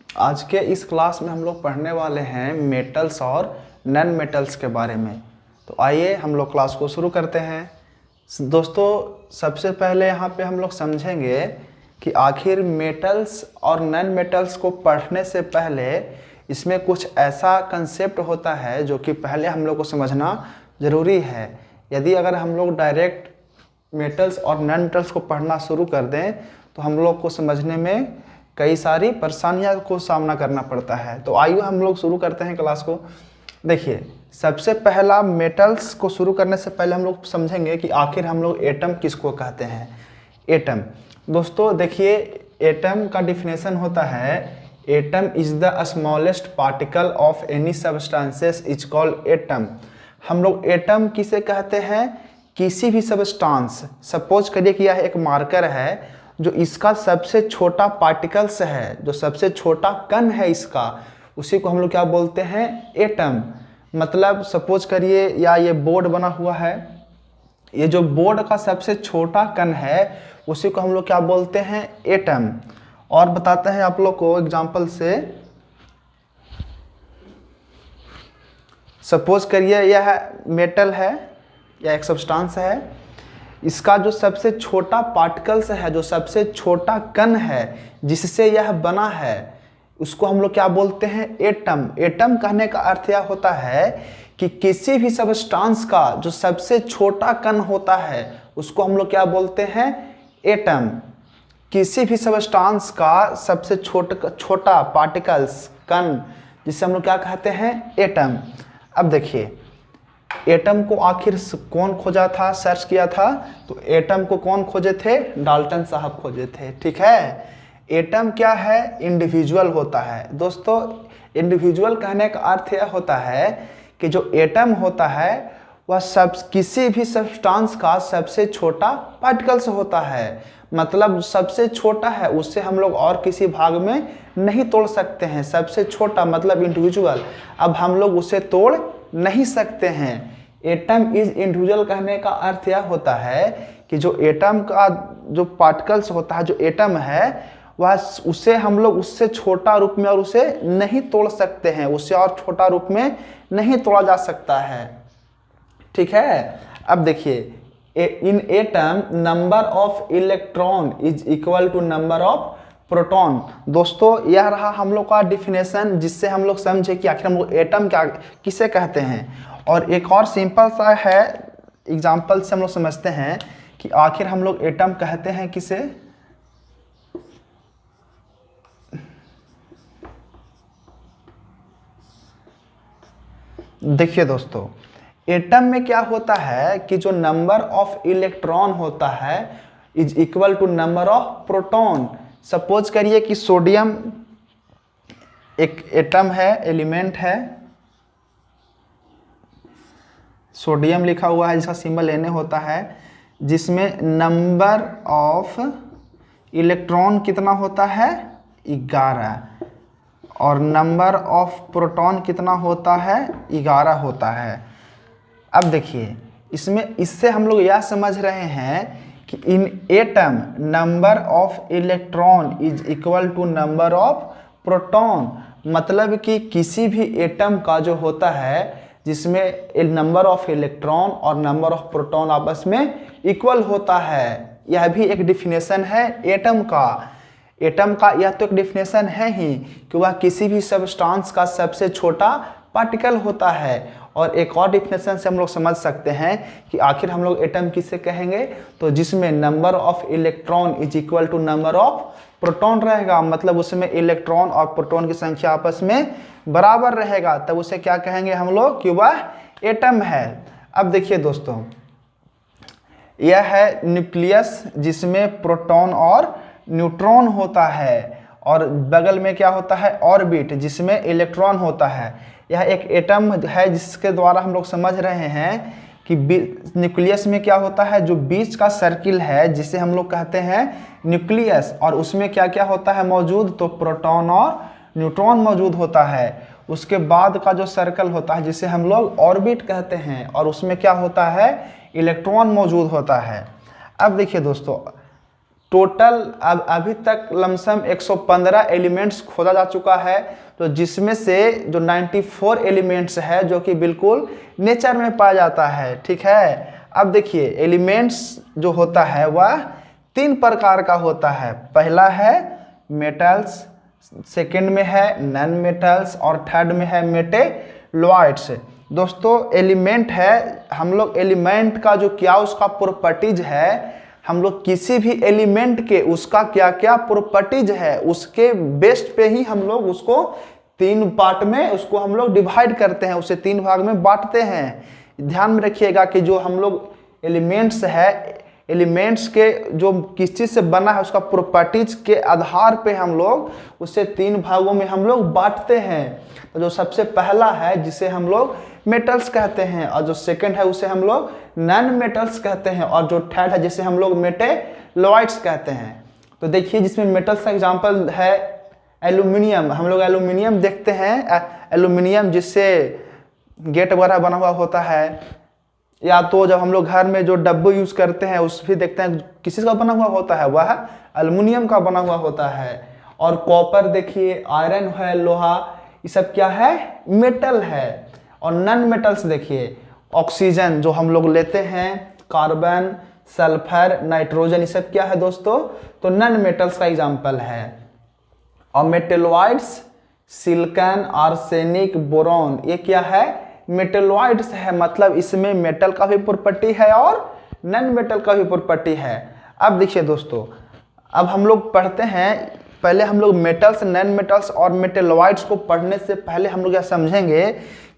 आज के इस क्लास में हम लोग पढ़ने वाले हैं मेटल्स और नॉन मेटल्स के बारे में। तो आइए हम लोग क्लास को शुरू करते हैं। दोस्तों, सबसे पहले यहाँ पे हम लोग समझेंगे कि आखिर मेटल्स और नॉन मेटल्स को पढ़ने से पहले इसमें कुछ ऐसा कंसेप्ट होता है जो कि पहले हम लोग को समझना ज़रूरी है। यदि अगर हम लोग डायरेक्ट मेटल्स और नॉन मेटल्स को पढ़ना शुरू कर दें तो हम लोग को समझने में कई सारी परेशानियों को सामना करना पड़ता है। तो आइए हम लोग शुरू करते हैं क्लास को। देखिए, सबसे पहला मेटल्स को शुरू करने से पहले हम लोग समझेंगे कि आखिर हम लोग एटम किसको कहते हैं। एटम, दोस्तों देखिए, एटम का डिफिनेशन होता है atom is the smallest particle of any substances is called atom. हम लोग एटम किसे कहते हैं? किसी भी सब्सटेंस, सपोज करिए कि यह एक मार्कर है, जो इसका सबसे छोटा पार्टिकल्स है, जो सबसे छोटा कण है इसका, उसी को हम लोग क्या बोलते हैं? एटम। मतलब सपोज करिए या ये बोर्ड बना हुआ है, ये जो बोर्ड का सबसे छोटा कण है उसी को हम लोग क्या बोलते हैं? एटम। और बताते हैं आप लोग को एग्जांपल से। सपोज करिए यह मेटल है या एक सब्सटेंस है, इसका जो सबसे छोटा पार्टिकल्स है, जो सबसे छोटा कण है जिससे यह बना है, उसको हम लोग क्या बोलते हैं? एटम। एटम कहने का अर्थ यह होता है कि किसी भी सब्सटेंस का जो सबसे छोटा कण होता है उसको हम लोग क्या बोलते हैं? एटम। किसी भी सब्सटेंस का सबसे छोटा पार्टिकल्स, कण, जिसे हम लोग क्या कहते हैं? एटम। अब देखिए, एटम को आखिर कौन खोजा था, सर्च किया था? तो एटम को कौन खोजे थे? डाल्टन साहब खोजे थे। ठीक है। एटम क्या है? इंडिविजुअल होता है। दोस्तों, इंडिविजुअल कहने का अर्थ यह होता है कि जो एटम होता है वह किसी भी सब्सटेंस का सबसे छोटा पार्टिकल्स होता है। मतलब सबसे छोटा है, उससे हम लोग और किसी भाग में नहीं तोड़ सकते हैं। सबसे छोटा मतलब इंडिविजुअल। अब हम लोग उसे तोड़ नहीं सकते हैं। एटम इज इंडिविजुअल कहने का अर्थ यह होता है कि जो एटम का जो पार्टिकल्स होता है, जो एटम है, वह उसे हम लोग उससे छोटा रूप में और उसे नहीं तोड़ सकते हैं, उससे और छोटा रूप में नहीं तोड़ा जा सकता है। ठीक है। अब देखिए, in atom number of electron is equal to number of proton. दोस्तों, यह रहा हम लोग का डिफिनेशन, जिससे हम लोग समझे कि आखिर हम लोग एटम क्या किसे कहते हैं। और एक और सिंपल सा है एग्जांपल से हम लोग समझते हैं कि आखिर हम लोग एटम कहते हैं किसे। देखिए दोस्तों, एटम में क्या होता है कि जो नंबर ऑफ इलेक्ट्रॉन होता है is equal to number of proton. Suppose करिए कि सोडियम एक एटम है, एलिमेंट है, सोडियम लिखा हुआ है जिसका सिंबल Na होता है, जिसमें नंबर ऑफ इलेक्ट्रॉन कितना होता है? 11, और नंबर ऑफ प्रोटॉन कितना होता है? 11 होता है। अब देखिए, इससे हम लोग यह समझ रहे हैं कि in atom number of electron is equal to number of proton. मतलब कि किसी भी एटम का जो होता है जिसमें नंबर ऑफ इलेक्ट्रॉन और नंबर ऑफ प्रोटॉन आपस में इक्वल होता है, यह भी एक डिफिनेशन है एटम का। एटम का यह तो एक डिफिनेशन है ही कि वह किसी भी सब्सटेंस का सबसे छोटा पार्टिकल होता है। और एक और डिफिनेशन से हम लोग समझ सकते हैं कि आखिर हम लोग एटम किसे कहेंगे, तो जिसमें number of electron is equal to number of proton रहेगा। मतलब उसमें इलेक्ट्रॉन और प्रोटॉन की संख्या आपस में बराबर रहेगा, तब उसे क्या कहेंगे हम लोग? कि वह एटम है। अब देखिए दोस्तों, यह है न्यूक्लियस, जिसमें प्रोटॉन और न्यूट्रॉन होता है, और बगल में क्या होता है? ऑर्बिट, जिसमें इलेक्ट्रॉन होता है। यह एक एटम है जिसके द्वारा हम लोग समझ रहे हैं कि न्यूक्लियस में क्या होता है? जो बीच का सर्किल है जिसे हम लोग कहते हैं न्यूक्लियस, और उसमें क्या क्या होता है मौजूद? तो प्रोटॉन और न्यूट्रॉन मौजूद होता है। उसके बाद का जो सर्कल होता है जिसे हम लोग ऑर्बिट कहते हैं, और उसमें क्या होता है? इलेक्ट्रॉन मौजूद होता है। अब देखिए दोस्तों, टोटल अब अभी तक लमसम 115 एलिमेंट्स खोजा जा चुका है, तो जिसमें से जो 94 एलिमेंट्स है जो कि बिल्कुल नेचर में पाया जाता है। ठीक है, अब देखिए एलिमेंट्स जो होता है वह 3 प्रकार का होता है। पहला है मेटल्स, सेकंड में है नॉन मेटल्स और थर्ड में है मेटेलॉइड्स। दोस्तों एलिमेंट है, हम लोग एलिमेंट का जो क्या उसका प्रॉपर्टीज है, हम लोग किसी भी एलिमेंट के उसका क्या क्या प्रॉपर्टीज है उसके बेस्ड पे ही हम लोग उसको 3 पार्ट में उसको हम लोग डिवाइड करते हैं, उसे 3 भाग में बांटते हैं। ध्यान में रखिएगा कि जो हम लोग एलिमेंट्स है, एलिमेंट्स के जो किस चीज़ से बना है उसका प्रॉपर्टीज के आधार पे हम लोग उसे 3 भागों में हम लोग बांटते हैं। तो जो सबसे पहला है जिसे हम लोग मेटल्स कहते हैं, और जो सेकंड है उसे हम लोग नॉन मेटल्स कहते हैं, और जो थर्ड है जिसे हम लोग मेटेलॉइड्स कहते हैं। तो देखिए जिसमें मेटल्स का एग्जांपल है एल्यूमिनियम। हम लोग एल्यूमिनियम देखते हैं, एल्यूमिनियम जिससे गेट वगैरह बना हुआ होता है, या तो जब हम लोग घर में जो डब्बू यूज करते हैं उस भी देखते हैं किसी का बना हुआ होता है, वह एल्यूमिनियम का बना हुआ होता है। और कॉपर देखिए, आयरन है, लोहा, ये सब क्या है, मेटल है। और नॉन मेटल्स देखिए ऑक्सीजन जो हम लोग लेते हैं, कार्बन, सल्फर, नाइट्रोजन, ये सब क्या है दोस्तों, तो नॉन मेटल्स का एग्जाम्पल है। और मेटेलॉइड्स सिलिकॉन, आर्सेनिक, बोरॉन, ये क्या है, मेटेलॉइड्स है। मतलब इसमें मेटल का भी प्रॉपर्टी है और नॉन मेटल का भी प्रॉपर्टी है। अब देखिए दोस्तों, अब हम लोग पढ़ते हैं, पहले हम लोग मेटल्स, नॉन मेटल्स और मेटेलॉइड्स को पढ़ने से पहले हम लोग यह समझेंगे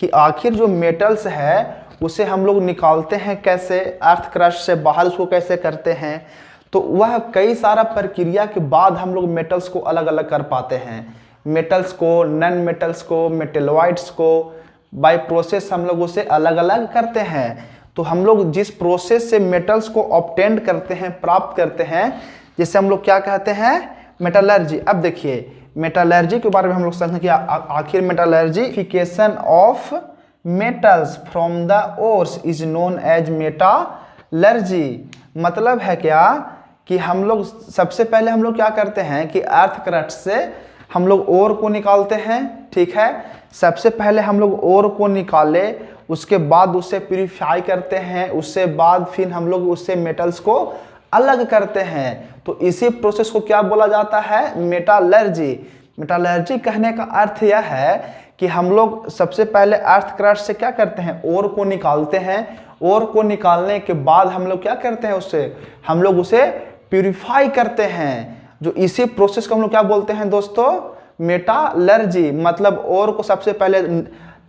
कि आखिर जो मेटल्स है उसे हम लोग निकालते हैं कैसे, अर्थ क्रस्ट से बाहर उसको कैसे करते हैं। तो वह कई सारा प्रक्रिया के बाद हम लोग मेटल्स को अलग अलग कर पाते हैं। मेटल्स को, नॉन मेटल्स को, मेटेलॉइड्स को बाय प्रोसेस हम लोग उसे अलग अलग करते हैं। तो हम लोग जिस प्रोसेस से मेटल्स को ऑब्टेन करते हैं, प्राप्त करते हैं, जिसे हम लोग क्या कहते हैं, मेटलर्जी। अब देखिए मेटलर्जी के बारे में हम लोग समझें कि आखिर metallurgification of metals from the ores is known as metallurgy. मतलब है क्या कि हम लोग सबसे पहले हम लोग क्या करते हैं कि अर्थ क्रस्ट से हम लोग ओर को निकालते हैं। ठीक है, सबसे पहले हम लोग ओर को निकाले, उसके बाद उसे प्यूरिफाई करते हैं, उससे बाद फिर हम लोग उससे मेटल्स को अलग करते हैं। तो इसी प्रोसेस को क्या बोला जाता है, मेटलर्जी। मेटलर्जी कहने का अर्थ यह है कि हम लोग सबसे पहले अर्थ क्रस्ट से क्या करते हैं, ओर को निकालते हैं। ओर को निकालने के बाद हम लोग क्या करते हैं, उससे हम लोग उसे प्यूरिफाई करते हैं। जो इसी प्रोसेस को हम लोग क्या बोलते हैं दोस्तों, मेटलर्जी। मतलब ओर को सबसे पहले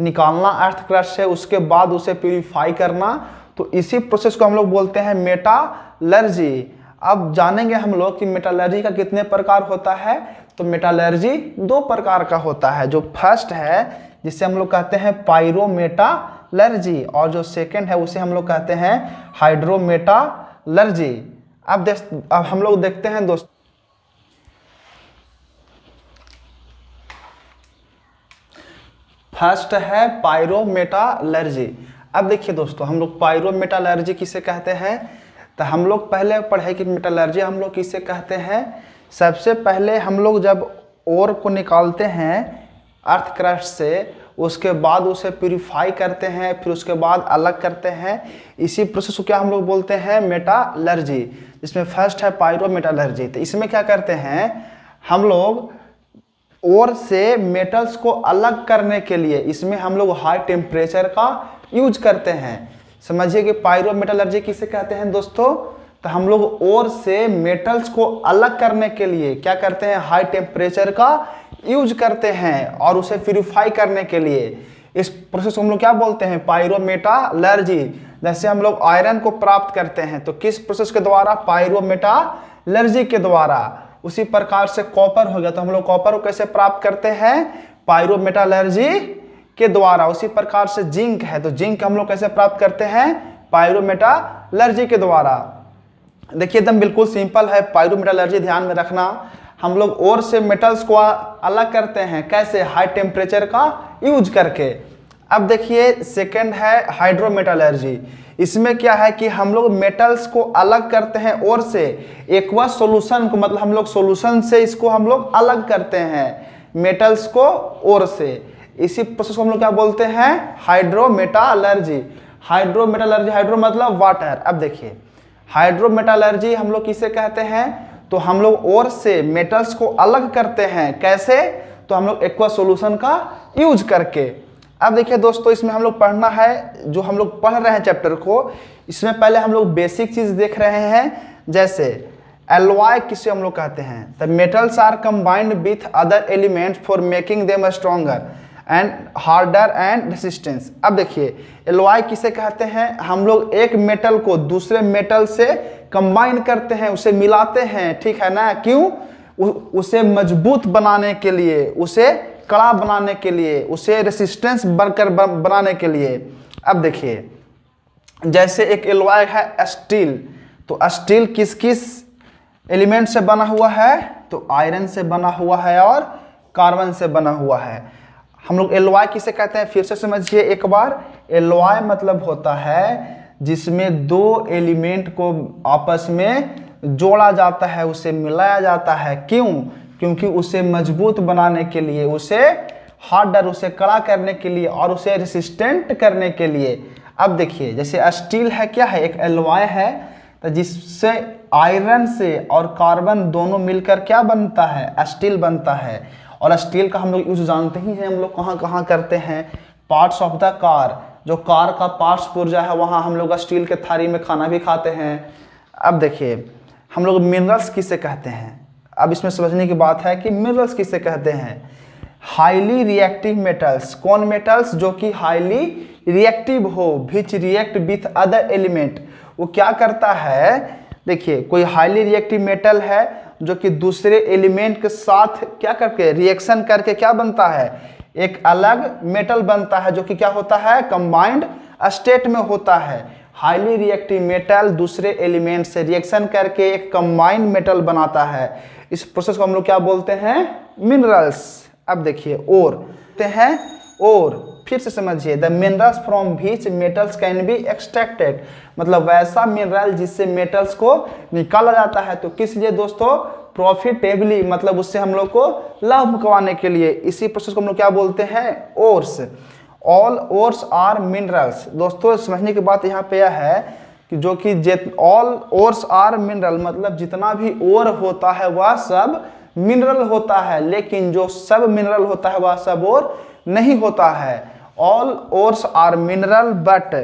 निकालना अर्थ क्रस्ट से, उसके बाद उसे प्यूरिफाई करना, तो इसी प्रोसेस को हम लोग बोलते हैं मेटलर्जी। अब जानेंगे हम लोग कि मेटलर्जी का कितने प्रकार होता है। तो मेटलर्जी 2 प्रकार का होता है। जो फर्स्ट है जिसे हम लोग कहते हैं पायरोमेटलर्जी, और जो सेकंड है उसे हम लोग कहते हैं हाइड्रोमेटलर्जी। अब हम लोग देखते हैं दोस्तों, फर्स्ट है पायरोमेटलर्जी। अब देखिए दोस्तों, हम लोग पायरोमेटलर्जी किसे कहते हैं, तो हम लोग पहले पढ़े कि मेटलर्जी हम लोग किसे कहते हैं। सबसे पहले हम लोग जब ओर को निकालते हैं अर्थ क्रस्ट से, उसके बाद उसे प्यूरिफाई करते हैं, फिर उसके बाद अलग करते हैं, इसी प्रोसेस को क्या हम लोग बोलते हैं, मेटलर्जी। जिसमें फर्स्ट है पायरोमेटलर्जी। तो इसमें क्या करते हैं हम लोग, ओर से मेटल्स को अलग करने के लिए इसमें हम लोग हाई टेम्परेचर का यूज करते हैं। समझिए कि पायरोमेटलर्जी किसे कहते हैं दोस्तों, तो हम लोग ओर से मेटल्स को अलग करने के लिए क्या करते हैं, हाई टेम्परेचर का यूज करते हैं, और उसे प्यूरिफाई करने के लिए इस प्रोसेस को हम लोग क्या बोलते हैं, पायरोमेटलर्जी। जैसे हम लोग आयरन को प्राप्त करते हैं तो किस प्रोसेस के द्वारा, पायरोमेटलर्जी के द्वारा। उसी प्रकार से कॉपर हो गया, तो हम लोग कॉपर को कैसे प्राप्त करते हैं, पायरोमेटलर्जी के द्वारा। उसी प्रकार से जिंक है, तो जिंक हम लोग कैसे प्राप्त करते हैं, पायरोमेटलर्जी के द्वारा। देखिए एकदम बिल्कुल सिंपल है पायरोमेटलर्जी, ध्यान में रखना। हम लोग ओर से मेटल्स को अलग करते हैं कैसे, हाई टेम्परेचर का यूज करके। अब देखिए सेकंड है हाइड्रोमेटलर्जी। इसमें क्या है कि हम लोग मेटल्स को अलग करते हैं और से एक्वस सॉल्यूशन को, मतलब हम लोग सॉल्यूशन से इसको हम लोग अलग करते हैं मेटल्स को और से। इसी प्रोसेस को हम लोग क्या बोलते हैं? हाइड्रोमेटलर्जी। हाइड्रोमेटलर्जी, हाइड्रो मतलब वाटर। अब देखिए हाइड्रोमेटलर्जी हम लोग किसे कहते हैं? तो हम लोग और से मेटल्स को अलग करते हैं। कैसे? तो हम लोग एक्वस सॉल्यूशन का यूज करके। अब देखिए दोस्तों, इसमें हम लोग पढ़ना है, जो हम लोग पढ़ रहे हैं चैप्टर को, इसमें पहले हम लोग बेसिक चीज देख रहे हैं। जैसे एलॉय किसे हम लोग कहते हैं? The metals are combined with other elements for making them stronger and harder and resistance. अब देखिए एलॉय किसे कहते हैं? हम लोग एक मेटल को दूसरे मेटल से कंबाइन करते हैं, उसे मिलाते हैं, ठीक है ना? क्यों? उसे मजबूत बनाने के लिए, उसे कड़ा बनाने के लिए, उसे रेसिस्टेंस बनाने के लिए। अब देखिए जैसे एक एलॉय है स्टील, तो स्टील किस किस एलिमेंट से बना हुआ है? तो आयरन से बना हुआ है और कार्बन से बना हुआ है। हम लोग एलॉय किसे कहते हैं? फिर से समझिए एक बार। एलॉय मतलब होता है जिसमें दो एलिमेंट को आपस में जोड़ा जाता है, उसे मिलाया जाता है। क्यों? क्योंकि उसे मजबूत बनाने के लिए, उसे हार्डर, उसे कड़ा करने के लिए और उसे रेसिस्टेंट करने के लिए। अब देखिए जैसे स्टील है, क्या है? एक एलॉय है, तो जिससे आयरन से और कार्बन दोनों मिलकर क्या बनता है? स्टील बनता है। और स्टील का हम लोग यूज जानते ही हैं, हम लोग कहाँ कहाँ करते हैं? पार्ट्स ऑफ द कार, जो कार का पार्ट्स पुर्जा है वहाँ हम लोग स्टील के थाली में खाना भी खाते हैं। अब देखिए हम लोग मिनरल्स किसे कहते हैं? अब इसमें समझने की बात है कि मिनरल्स किसे कहते हैं? Highly reactive metals. कौन मेटल्स? जो कि हाईली रिएक्टिव हो, विच रिएक्ट विथ अदर एलिमेंट। वो क्या करता है? देखिए कोई हाईली रिएक्टिव मेटल है जो कि दूसरे एलिमेंट के साथ क्या करके रिएक्शन करके क्या बनता है? एक अलग मेटल बनता है, जो कि क्या होता है? कंबाइंड स्टेट में होता है। हाईली रिएक्टिव मेटल दूसरे एलिमेंट से रिएक्शन करके एक कंबाइंड मेटल बनाता है। इस प्रोसेस को हम लोग क्या बोलते हैं? मिनरल्स। अब देखिए और फिर से समझिए, the minerals from which metals can be extracted, मतलब वैसा मिनरल जिससे मेटल्स को निकाला जाता है। तो किस लिए दोस्तों? प्रॉफिटेबली, मतलब उससे हम लोग को लाभ कमाने के लिए। इसी प्रोसेस को हम लोग क्या बोलते हैं? Ores. All ores are minerals. दोस्तों समझने की बात यहाँ पे यह है कि जो कि ऑल ओर्स आर मिनरल, मतलब जितना भी ओर होता है वह सब मिनरल होता है, लेकिन जो सब मिनरल होता है वह सब ओर नहीं होता है। All ores are mineral but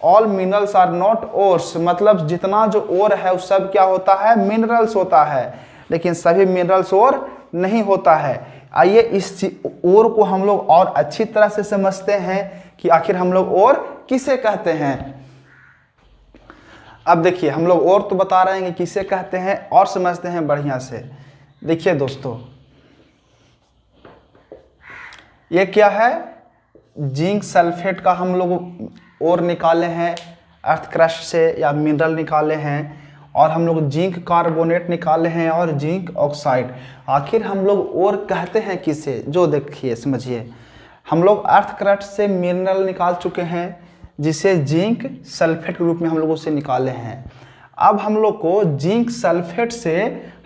all minerals are not ores, मतलब जितना जो ओर है वो सब क्या होता है? मिनरल्स होता है, लेकिन सभी मिनरल्स ओर नहीं होता है। आइए इस ओर को हम लोग और अच्छी तरह से समझते हैं कि आखिर हम लोग ओर किसे कहते हैं। अब देखिए हम लोग और तो बता रहे हैं कि किसे कहते हैं, और समझते हैं बढ़िया से। देखिए दोस्तों ये क्या है? जिंक सल्फेट का हम लोग और निकाले हैं अर्थ क्रस्ट से, या मिनरल निकाले हैं, और हम लोग जिंक कार्बोनेट निकाले हैं और जिंक ऑक्साइड। आखिर हम लोग और कहते हैं किसे? जो देखिए समझिए, हम लोग अर्थ क्रस्ट से मिनरल निकाल चुके हैं, जिसे जिंक सल्फेट के रूप में हम लोग उसे निकाले हैं। अब हम लोग को जिंक सल्फेट से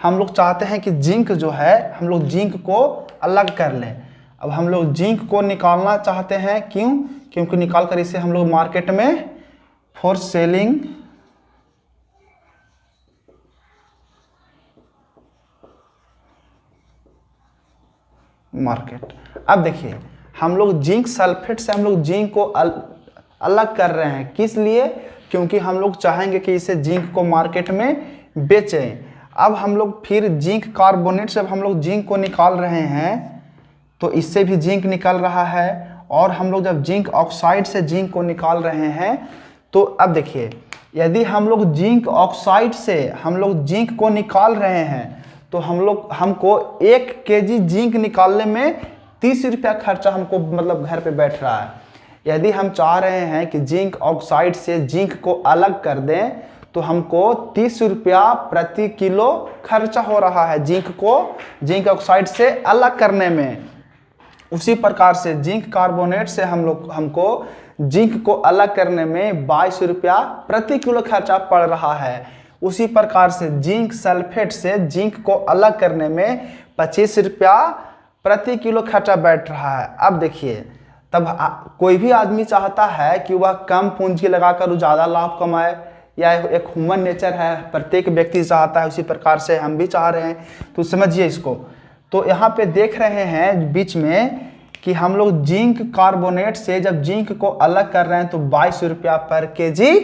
हम लोग चाहते हैं कि जिंक जो है, हम लोग जिंक को अलग कर लें। अब हम लोग जिंक को निकालना चाहते हैं। क्यों? क्योंकि निकाल कर इसे हम लोग मार्केट में फॉर सेलिंग मार्केट। अब देखिए हम लोग जिंक सल्फेट से हम लोग जिंक को अलग कर रहे हैं। किस लिए? क्योंकि हम लोग चाहेंगे कि इसे जिंक को मार्केट में बेचें। अब हम लोग फिर जिंक कार्बोनेट से हम लोग जिंक को निकाल रहे हैं, तो इससे भी जिंक निकल रहा है। और हम लोग जब जिंक ऑक्साइड से जिंक को निकाल रहे हैं, तो अब देखिए यदि हम लोग जिंक ऑक्साइड से हम लोग जिंक को निकाल रहे हैं, तो हमको 1 kg जिंक निकालने में 30 रुपया खर्चा हमको मतलब घर पे बैठ रहा है। यदि हम चाह रहे हैं कि जिंक ऑक्साइड से जिंक को अलग कर दें, तो हमको 30 रुपया प्रति किलो खर्चा हो रहा है जिंक ऑक्साइड से अलग करने में। उसी प्रकार से जिंक कार्बोनेट से हमको जिंक को अलग करने में 22 रुपया प्रति किलो खर्चा पड़ रहा है। उसी प्रकार से जिंक सल्फेट से जिंक को अलग करने में 25 रुपया प्रति किलो खर्चा बैठ रहा है। अब देखिए, तब कोई भी आदमी चाहता है कि वह कम पूंजी लगाकर ज़्यादा लाभ कमाए, या एक ह्यूमन नेचर है, प्रत्येक व्यक्ति चाहता है, उसी प्रकार से हम भी चाह रहे हैं। तो समझिए इसको। तो यहाँ पे देख रहे हैं बीच में कि हम लोग जिंक कार्बोनेट से जब जिंक को अलग कर रहे हैं तो 22 रुपया पर केजी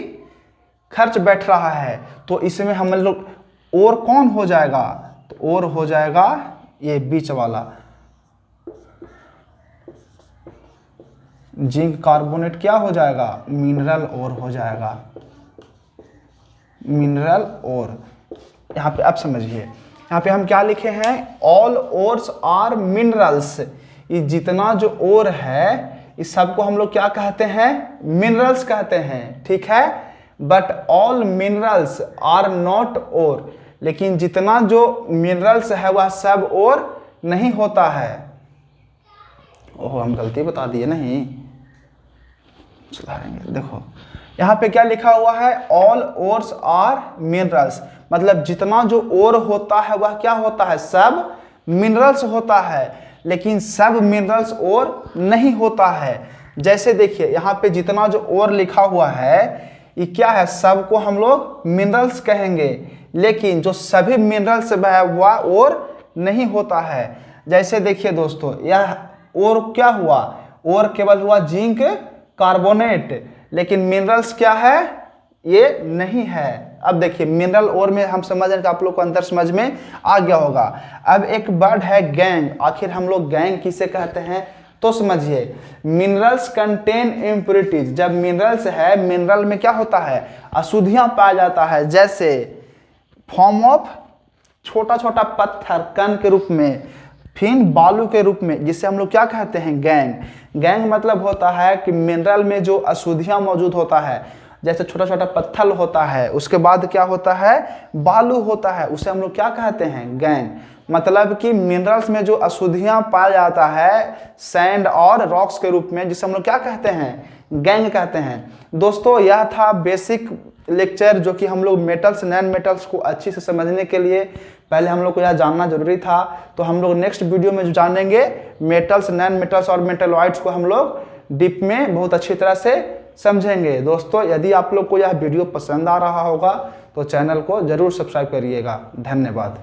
खर्च बैठ रहा है। तो इसमें हम लोग और कौन हो जाएगा, तो और हो जाएगा ये बीच वाला जिंक कार्बोनेट, क्या हो जाएगा, मिनरल और हो जाएगा, मिनरल और। यहाँ पे अब समझिए, यहाँ पे हम क्या लिखे हैं, ऑल ओर्स आर मिनरल्स। ये जितना जो ओर है इस सबको हम लोग क्या कहते हैं, मिनरल्स कहते हैं, ठीक है। But all minerals are not ore, लेकिन जितना जो मिनरल्स है वह सब ओर नहीं होता है। ओह, हम गलती बता दिए, नहीं सुधारेंगे। देखो यहाँ पे क्या लिखा हुआ है, ऑल ओर्स आर मिनरल्स, मतलब जितना जो ओर होता है वह क्या होता है, सब मिनरल्स होता है, लेकिन सब मिनरल्स ओर नहीं होता है। जैसे देखिए यहाँ पे जितना जो ओर लिखा हुआ है ये क्या है, सब को हम लोग मिनरल्स कहेंगे, लेकिन जो सभी मिनरल्स है वह ओर नहीं होता है। जैसे देखिए दोस्तों, यह ओर क्या हुआ, ओर केवल हुआ जिंक कार्बोनेट, लेकिन मिनरल्स क्या है, ये नहीं है। अब देखिए मिनरल और में हम समझ रहे हैं, आप लोग को अंतर समझ में आ गया होगा। अब एक वर्ड है गैंग, आखिर हम लोग गैंग किसे कहते हैं, तो समझिए, मिनरल्स कंटेन इम्प्योरिटीज। जब मिनरल्स है, मिनरल में क्या होता है, अशुद्धियां पाया जाता है, जैसे फॉर्म ऑफ छोटा छोटा पत्थर कण के रूप में, फिर बालू के रूप में, जिसे हम लोग क्या कहते हैं, गैंग। गैंग मतलब होता है कि मिनरल में जो अशुद्धियां मौजूद होता है, जैसे छोटा छोटा पत्थर होता है, उसके बाद क्या होता है, बालू होता है, उसे हम लोग क्या कहते हैं, गैंग। मतलब कि मिनरल्स में जो अशुद्धियां पाया जाता है सैंड और रॉक्स के रूप में, जिसे हम लोग क्या कहते हैं, गैंग कहते हैं। दोस्तों यह था बेसिक लेक्चर, जो कि हम लोग मेटल्स नॉन मेटल्स को अच्छे से समझने के लिए पहले हम लोग को यह जानना जरूरी था। तो हम लोग नेक्स्ट वीडियो में जो जानेंगे मेटल्स नॉन मेटल्स और मेटलॉइड्स को हम लोग डीप में बहुत अच्छी तरह से समझेंगे। दोस्तों यदि आप लोग को यह वीडियो पसंद आ रहा होगा तो चैनल को जरूर सब्सक्राइब करिएगा। धन्यवाद।